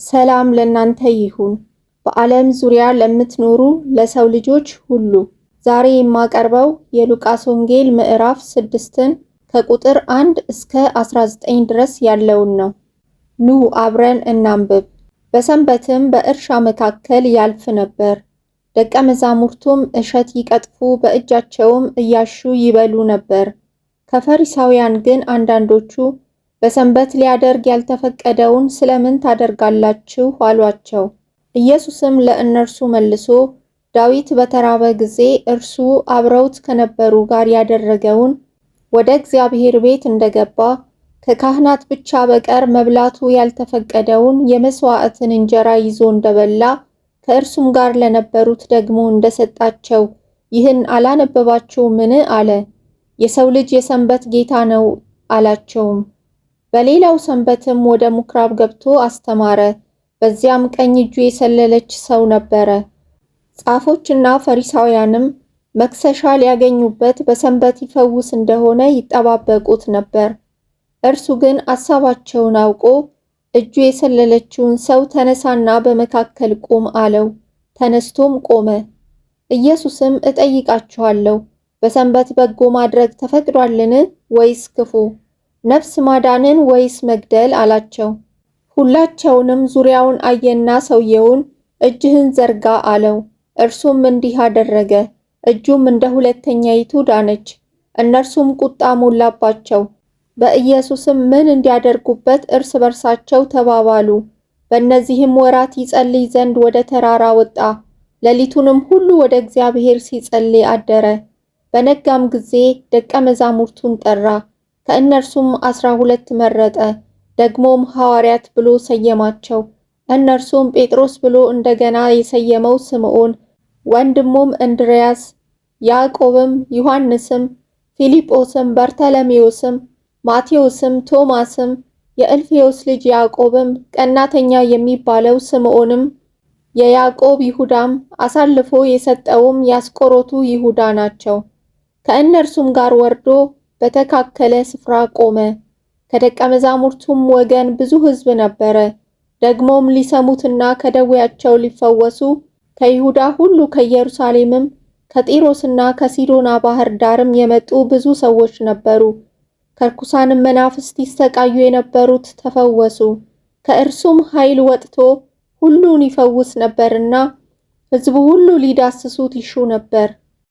ሰላም ለእናንተ ይሁን። በዓለም ዙሪያ ለምትኖሩ ለሰው ልጆች ሁሉ ዛሬ የማቀርበው የሉቃስ ወንጌል ምዕራፍ 6ን ከቁጥር 1 እስከ 19 ድረስ ያለውን ነው። ኑ አብረን እናንብብ። በሰንበትም በእርሻ መካከል ያልፍ ነበር። ደቀ መዛሙርቱም እሸት ይቀጥፉ በእጃቸውም እያሹ ይበሉ ነበር። ከፈሪሳውያን ግን አንዳንዶቹ በሰንበት ሊያደርግ ያልተፈቀደውን ስለምን ታደርጋላችሁ አሏቸው። ኢየሱስም ለእነርሱ መልሶ ዳዊት በተራበ ጊዜ እርሱ አብረውት ከነበሩ ጋር ያደረገውን ወደ እግዚአብሔር ቤት እንደገባ ከካህናት ብቻ በቀር መብላቱ ያልተፈቀደውን የመሥዋዕትን እንጀራ ይዞ እንደበላ ከእርሱም ጋር ለነበሩት ደግሞ እንደሰጣቸው ይህን አላነበባችሁምን? አለ። የሰው ልጅ የሰንበት ጌታ ነው አላቸውም። በሌላው ሰንበትም ወደ ምኵራብ ገብቶ አስተማረ። በዚያም ቀኝ እጁ የሰለለች ሰው ነበረ። ጻፎችና ፈሪሳውያንም መክሰሻ ሊያገኙበት በሰንበት ይፈውስ እንደሆነ ይጠባበቁት ነበር። እርሱ ግን አሳባቸውን አውቆ እጁ የሰለለችውን ሰው ተነሳና በመካከል ቁም አለው። ተነስቶም ቆመ። ኢየሱስም እጠይቃችኋለሁ፣ በሰንበት በጎ ማድረግ ተፈቅዷልን ወይስ ክፉ? ነፍስ ማዳንን ወይስ መግደል አላቸው። ሁላቸውንም ዙሪያውን አየና ሰውየውን እጅህን ዘርጋ አለው። እርሱም እንዲህ አደረገ። እጁም እንደ ሁለተኛይቱ ዳነች። እነርሱም ቁጣ ሞላባቸው። በኢየሱስም ምን እንዲያደርጉበት እርስ በርሳቸው ተባባሉ። በእነዚህም ወራት ይጸልይ ዘንድ ወደ ተራራ ወጣ። ሌሊቱንም ሁሉ ወደ እግዚአብሔር ሲጸልይ አደረ። በነጋም ጊዜ ደቀ መዛሙርቱን ጠራ። ከእነርሱም 12 መረጠ። ደግሞም ሐዋርያት ብሎ ሰየማቸው። እነርሱም ጴጥሮስ ብሎ እንደገና የሰየመው ስምዖን፣ ወንድሙም እንድርያስ፣ ያዕቆብም፣ ዮሐንስም፣ ፊልጶስም፣ በርተሎሜዎስም፣ ማቴዎስም፣ ቶማስም፣ የእልፌዎስ ልጅ ያዕቆብም፣ ቀናተኛ የሚባለው ስምዖንም፣ የያዕቆብ ይሁዳም፣ አሳልፎ የሰጠውም የአስቆሮቱ ይሁዳ ናቸው። ከእነርሱም ጋር ወርዶ በተካከለ ስፍራ ቆመ። ከደቀ መዛሙርቱም ወገን ብዙ ሕዝብ ነበረ። ደግሞም ሊሰሙትና ከደዌያቸው ሊፈወሱ ከይሁዳ ሁሉ ከኢየሩሳሌምም ከጢሮስና ከሲዶና ባህር ዳርም የመጡ ብዙ ሰዎች ነበሩ። ከርኩሳንም መናፍስት ይሰቃዩ የነበሩት ተፈወሱ። ከእርሱም ኃይል ወጥቶ ሁሉን ይፈውስ ነበርና ሕዝቡ ሁሉ ሊዳስሱት ይሹ ነበር።